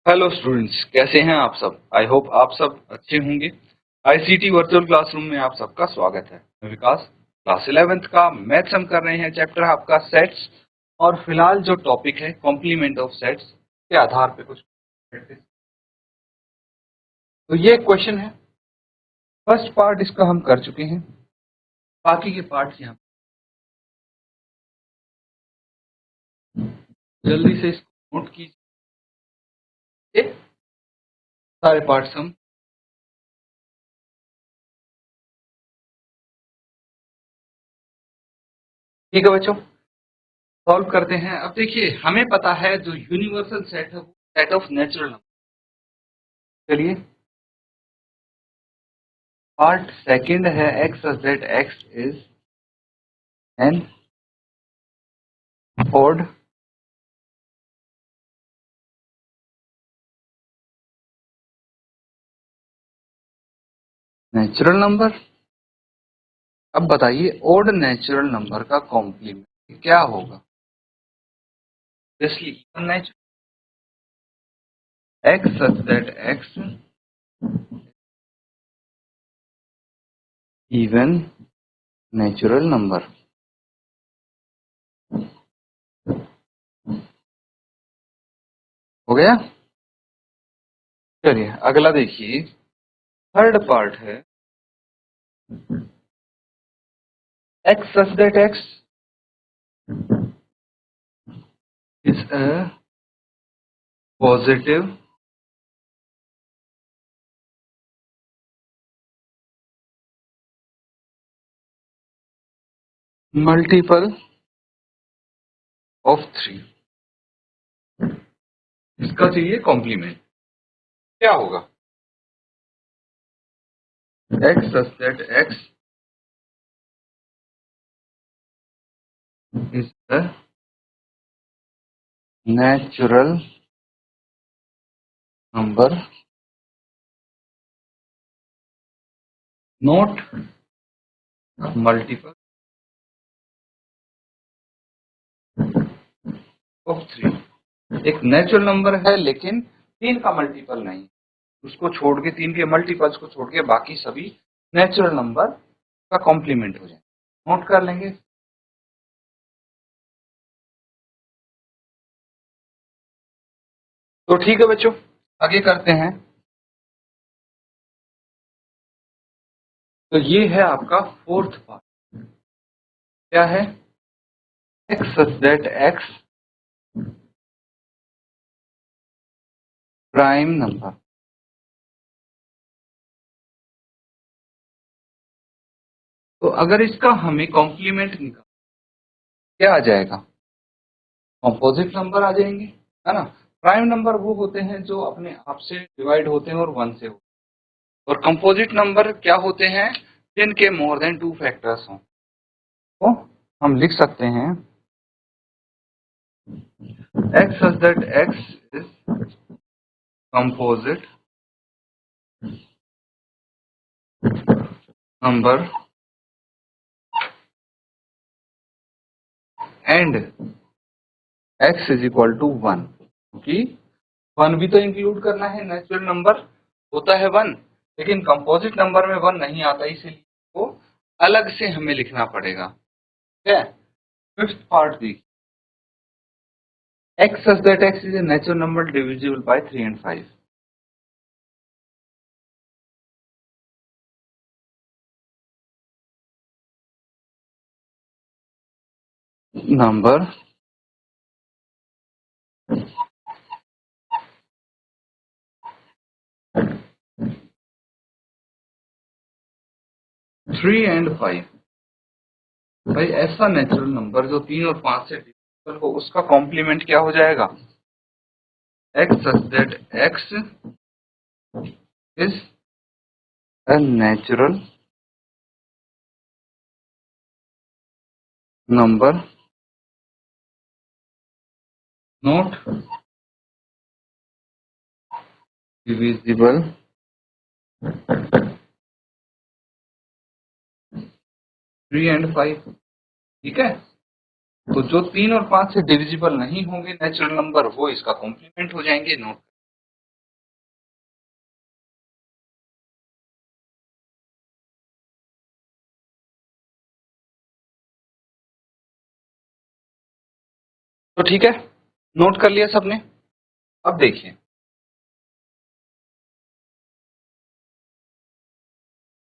Hello students, कैसे हैं आप सब। आई होप आप सब अच्छे होंगे। आईसीटी वर्चुअल क्लासरूम में आप सबका स्वागत है। मैं विकास, क्लास 11th का मैथ्स हम कर रहे हैं। चैप्टर आपका सेट्स, और फिलहाल जो टॉपिक है कॉम्प्लीमेंट ऑफ सेट्स के आधार पे कुछ प्रैक्टिस। तो ये क्वेश्चन है, फर्स्ट पार्ट इसका हम कर चुके हैं, बाकी के पार्ट यहाँ जल्दी से इसको नोट कीजिए। सारे पार्ट्स हम ठीक है बच्चों, सॉल्व करते हैं। अब देखिए, हमें पता है जो यूनिवर्सल सेट है वो सेट ऑफ नेचुरल नंबर। चलिए, पार्ट सेकंड है x such that x is an odd natural number. अब बताइए, ओड नेचुरल नंबर का कॉम्प्लीमेंट क्या होगा। जैसे even natural, x such that x even natural number. हो गया। चलिए अगला देखिए, थर्ड पार्ट है x such that x is a positive multiple of 3। इसका चाहिए कॉम्प्लीमेंट, क्या होगा। x such that x is a natural number not multiple of 3। एक नेचुरल नंबर है लेकिन 3 का मल्टीपल नहीं, उसको छोड़ के, 3 के मल्टीपल्स को छोड़ के बाकी सभी नेचुरल नंबर का कॉम्प्लीमेंट हो जाए। नोट कर लेंगे। तो ठीक है बच्चों, आगे करते हैं। तो ये है आपका फोर्थ पार्ट, क्या है, x such that x prime number. तो अगर इसका हमें कॉम्प्लीमेंट निकाल, क्या आ जाएगा, कॉम्पोजिट नंबर आ जाएंगे, है ना। प्राइम नंबर वो होते हैं जो अपने आप से डिवाइड होते हैं और 1 से होते हैं, और कंपोजिट नंबर क्या होते हैं, जिनके मोर देन 2 फैक्टर्स हों। तो हम लिख सकते हैं x such that x is composite number and x is equal to 1, क्योंकि 1 भी तो इंक्लूड करना है। नेचुरल नंबर होता है 1, लेकिन कंपोजिट नंबर में 1 नहीं आता, इसीलिए वो अलग से हमें लिखना पड़ेगा। ठीक है। फिफ्थ पार्ट देखिए, x such that x is a natural number divisible by 3 and 5। Number 3 and 5, भाई ऐसा नेचुरल नंबर जो 3 और 5 से डिविजिबल हो, उसका कॉम्प्लीमेंट क्या हो जाएगा, x such that x is a natural number not divisible 3 and 5। ठीक है। तो जो 3 और 5 से डिविजिबल नहीं होंगे नेचुरल नंबर, वो इसका कॉम्प्लीमेंट हो जाएंगे। नोट तो ठीक है, नोट कर लिया सबने। अब देखिए,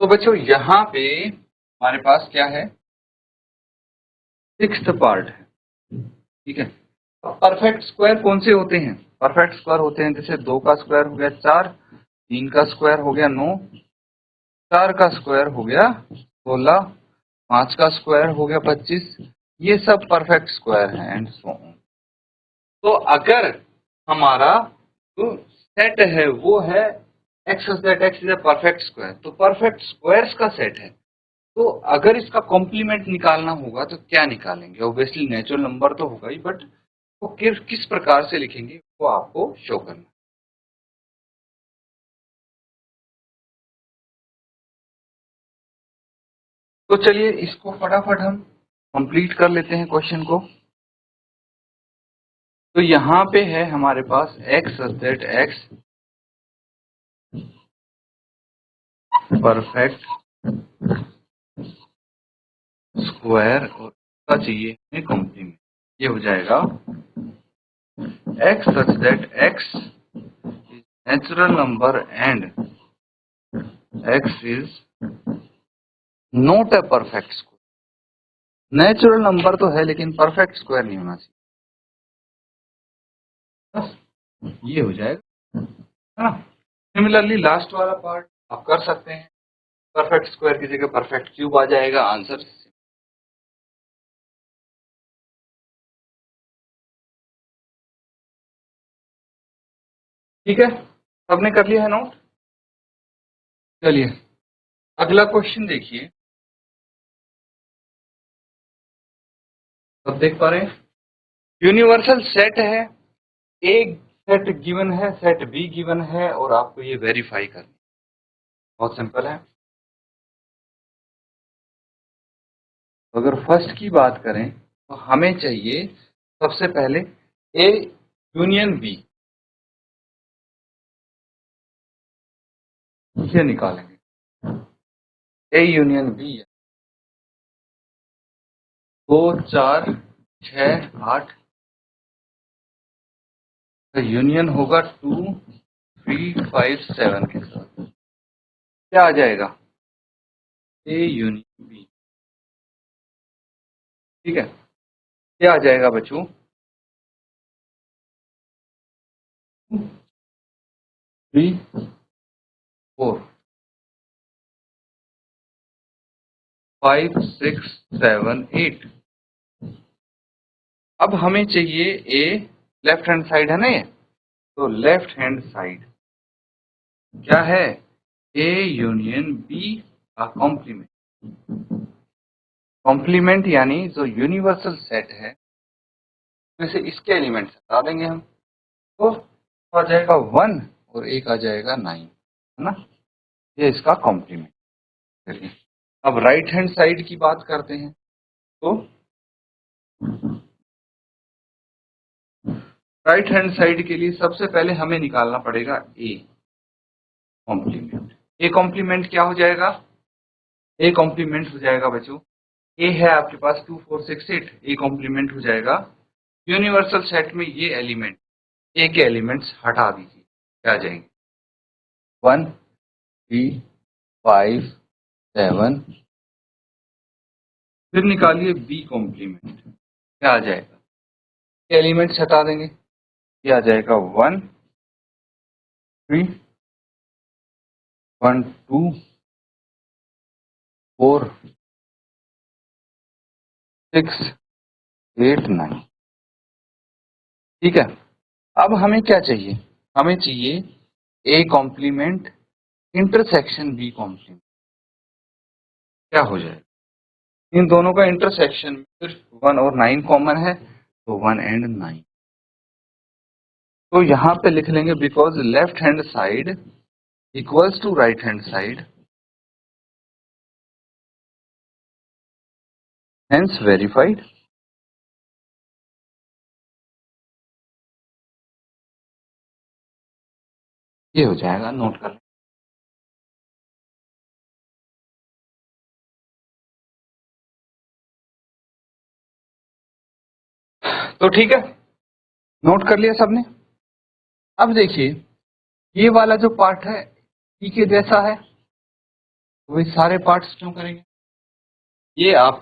तो बच्चों यहाँ पे हमारे पास क्या है, सिक्स्थ पार्ट है, ठीक है। परफेक्ट स्क्वायर कौन से होते हैं? परफेक्ट स्क्वायर होते हैं जैसे 2 का स्क्वायर हो गया 4, 3 का स्क्वायर हो गया 9, 4 का स्क्वायर हो गया 16, 5 का स्क्वायर हो गया 25। ये सब परफेक्ट स्क्वायर हैं एंड सो ऑन। तो अगर हमारा जो सेट है वो है x set x is a perfect square, तो परफेक्ट स्क्वायर्स का सेट है, तो अगर इसका कॉम्प्लीमेंट निकालना होगा तो क्या निकालेंगे? ऑब्वियसली नेचुरल नंबर तो होगा ही, बट वो किस प्रकार से लिखेंगे वो आपको शो करना। तो चलिए इसको फटाफट हम कंप्लीट कर लेते हैं क्वेश्चन को। तो यहाँ पे है हमारे पास x set x perfect square और इसका चाहिए हमें कॉम्प्लीमेंट। ये हो जाएगा x such that x is natural number and x is not a perfect square। Natural number तो है लेकिन परफेक्ट स्क्वायर नहीं होना चाहिए, बस ये हो जाएगा, है ना। सिमिलरली लास्ट वाला पार्ट आप कर सकते हैं, परफेक्ट स्क्वायर की जगह परफेक्ट क्यूब आ जाएगा आंसर। ठीक है, सबने कर लिया है नोट? चलिए अगला क्वेश्चन देखिए, सब देख पा रहे हैं? यूनिवर्सल सेट है, एक सेट गिवन है, सेट बी गिवन है और आपको ये वेरीफाई करना है। बहुत सिंपल है। तो अगर फर्स्ट की बात करें तो हमें चाहिए सबसे पहले ए यूनियन बी, ये निकालेंगे। ए यूनियन बी है 2 4 6 8, तो यूनियन होगा 2 3 5 7 के साथ। क्या आ जाएगा? ए यूनियन बी, ठीक है। क्या आ जाएगा बच्चों? 3 4 5 6 7 8। अब हमें चाहिए ए, लेफ्ट हैंड साइड है ना ये, तो लेफ्ट हैंड साइड क्या है? ए यूनियन बी का कॉम्प्लीमेंट। कॉम्प्लीमेंट यानी जो यूनिवर्सल सेट है वैसे इसके एलिमेंट्स हटा देंगे हम, तो आ जाएगा 1 और एक आ जाएगा 9, है ना। ये इसका कॉम्प्लीमेंट। चलिए अब राइट हैंड साइड की बात करते हैं। तो राइट हैंड साइड के लिए सबसे पहले हमें निकालना पड़ेगा ए कॉम्प्लीमेंट। ए कॉम्प्लीमेंट क्या हो जाएगा? ए कॉम्प्लीमेंट हो जाएगा बच्चों, ए है आपके पास 2 4 6 8, ए कॉम्प्लीमेंट हो जाएगा यूनिवर्सल सेट में ये एलिमेंट, ए के एलिमेंट्स हटा दीजिए, क्या आ जाएंगे? 1 3 5 7। फिर निकालिए बी कॉम्प्लीमेंट, क्या आ जाएगा? एलिमेंट्स हटा देंगे, ये आ जाएगा 1 3 1 2 4 6 8 9। ठीक है, अब हमें क्या चाहिए? हमें चाहिए A complement intersection B complement. क्या हो जाएगा? इन दोनों का इंटरसेक्शन सिर्फ 1 और 9 कॉमन है, तो 1 एंड 9। तो यहाँ पे लिख लेंगे because left hand side equals to right hand side, hence verified. ये हो जाएगा, नोट कर लें। तो ठीक है, नोट कर लिया सबने। अब देखिए ये वाला जो पार्ट है ई के जैसा है, तो वही सारे पार्ट्स क्यों करेंगे। ये आप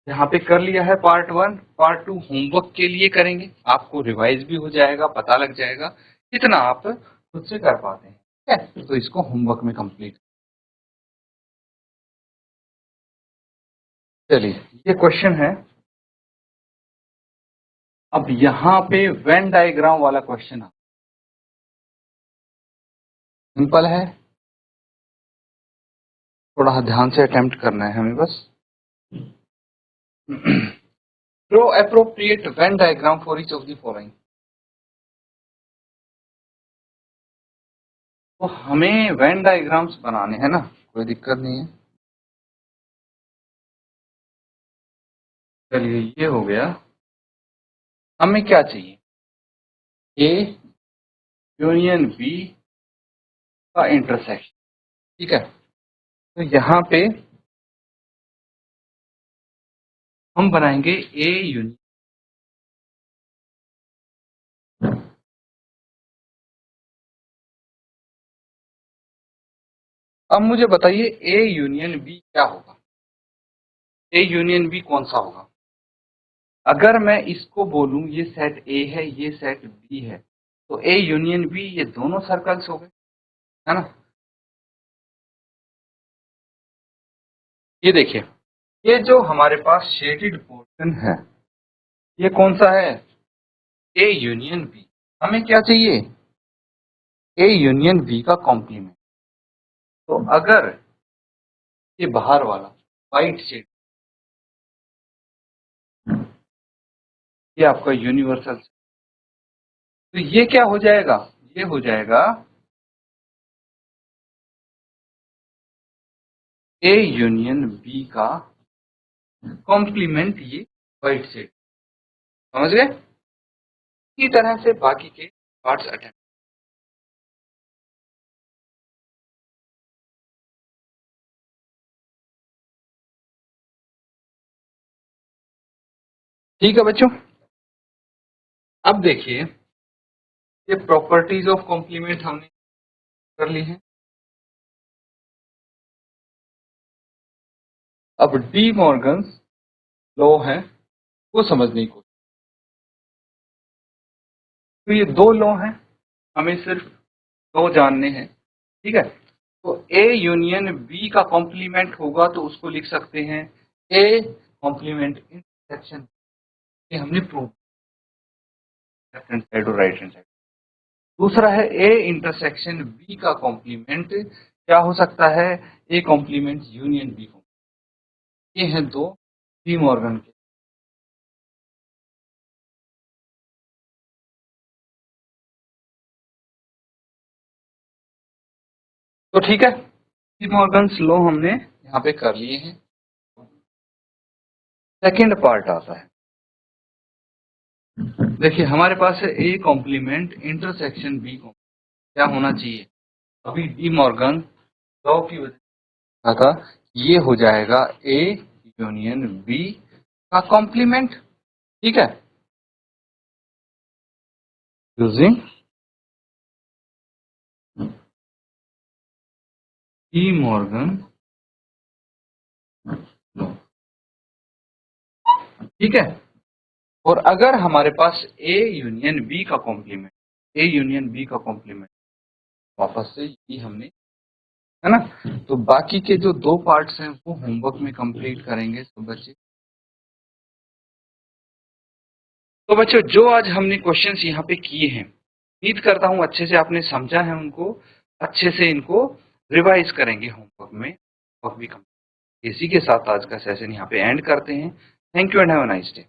यहाँ पे कर लिया है पार्ट 1, पार्ट 2 होमवर्क के लिए करेंगे, आपको रिवाइज भी हो जाएगा, पता लग जाएगा कितना आप खुद से कर पाते हैं। ठीक है, तो इसको होमवर्क में कंप्लीट। चलिए ये क्वेश्चन है, अब यहाँ पे वेन डायग्राम वाला क्वेश्चन है, सिंपल है, थोड़ा ध्यान से अटेम्प्ट करना है हमें बस। Draw appropriate Venn diagram for each of the following. तो हमें वेन डायग्राम्स बनाने हैं ना, कोई दिक्कत नहीं है। चलिए ये हो गया, हमें क्या चाहिए, ए यूनियन बी का इंटरसेक्शन। ठीक है, तो यहाँ पे हम बनाएंगे ए यूनियन, अब मुझे बताइए ए यूनियन बी क्या होगा, ए यूनियन बी कौन सा होगा। अगर मैं इसको बोलूं ये सेट ए है, ये सेट बी है, तो ए यूनियन बी ये दोनों सर्कल्स हो गए, है ना। ये देखिए, ये जो हमारे पास शेडेड पोर्शन है ये कौन सा है, ए यूनियन बी। हमें क्या चाहिए, ए यूनियन बी का कॉम्प्लीमेंट। तो अगर ये बाहर वाला वाइट शेड ये आपका यूनिवर्सल, तो ये क्या हो जाएगा, ये हो जाएगा ए यूनियन बी का कॉम्प्लीमेंट, ये वाइट शेड, समझ गए। इसी तरह से बाकी के पार्ट्स अटेम्प्ट। ठीक है बच्चों, अब देखिए ये प्रॉपर्टीज ऑफ कॉम्प्लीमेंट हमने कर ली है। अब डी मॉर्गन लॉ है वो समझने की कोशिश। तो ये दो लॉ हैं, हमें सिर्फ दो जानने हैं। ठीक है, तो ए यूनियन बी का कॉम्प्लीमेंट होगा तो उसको लिख सकते हैं ए कॉम्प्लीमेंट इंटरसेक्शन, ये हमने प्रूव, लेफ्ट हैंड साइड और राइट हैंड साइड। दूसरा है ए इंटरसेक्शन बी का कॉम्प्लीमेंट क्या हो सकता है, ए कॉम्प्लीमेंट यूनियन बी को। ये हैं दो डी मॉर्गन के। तो ठीक है, डी मॉर्गन लॉ हमने यहाँ पे कर लिए हैं। सेकेंड पार्ट आता है, देखिए हमारे पास है ए कॉम्प्लीमेंट इंटरसेक्शन बी को क्या होना चाहिए। अभी डी मॉर्गन लॉ की वजह था, ये हो जाएगा ए यूनियन बी का कॉम्प्लीमेंट। ठीक है, यूजिंग डी मॉर्गन लॉ। ठीक है, और अगर हमारे पास ए यूनियन बी का कॉम्प्लीमेंट, ए यूनियन बी का कॉम्प्लीमेंट वापस से ये हमने, है ना, तो बाकी के जो दो पार्ट्स हैं वो होमवर्क में कंप्लीट करेंगे तो बच्चे। तो बच्चों जो आज हमने क्वेश्चंस यहाँ पे किए हैं, उम्मीद करता हूँ अच्छे से आपने समझा है उनको, अच्छे से इनको रिवाइज करेंगे होमवर्क में, होमवर्क भी कंप्लीट। इसी के साथ आज का सेशन यहाँ पे एंड करते हैं। Thank you and have a nice day.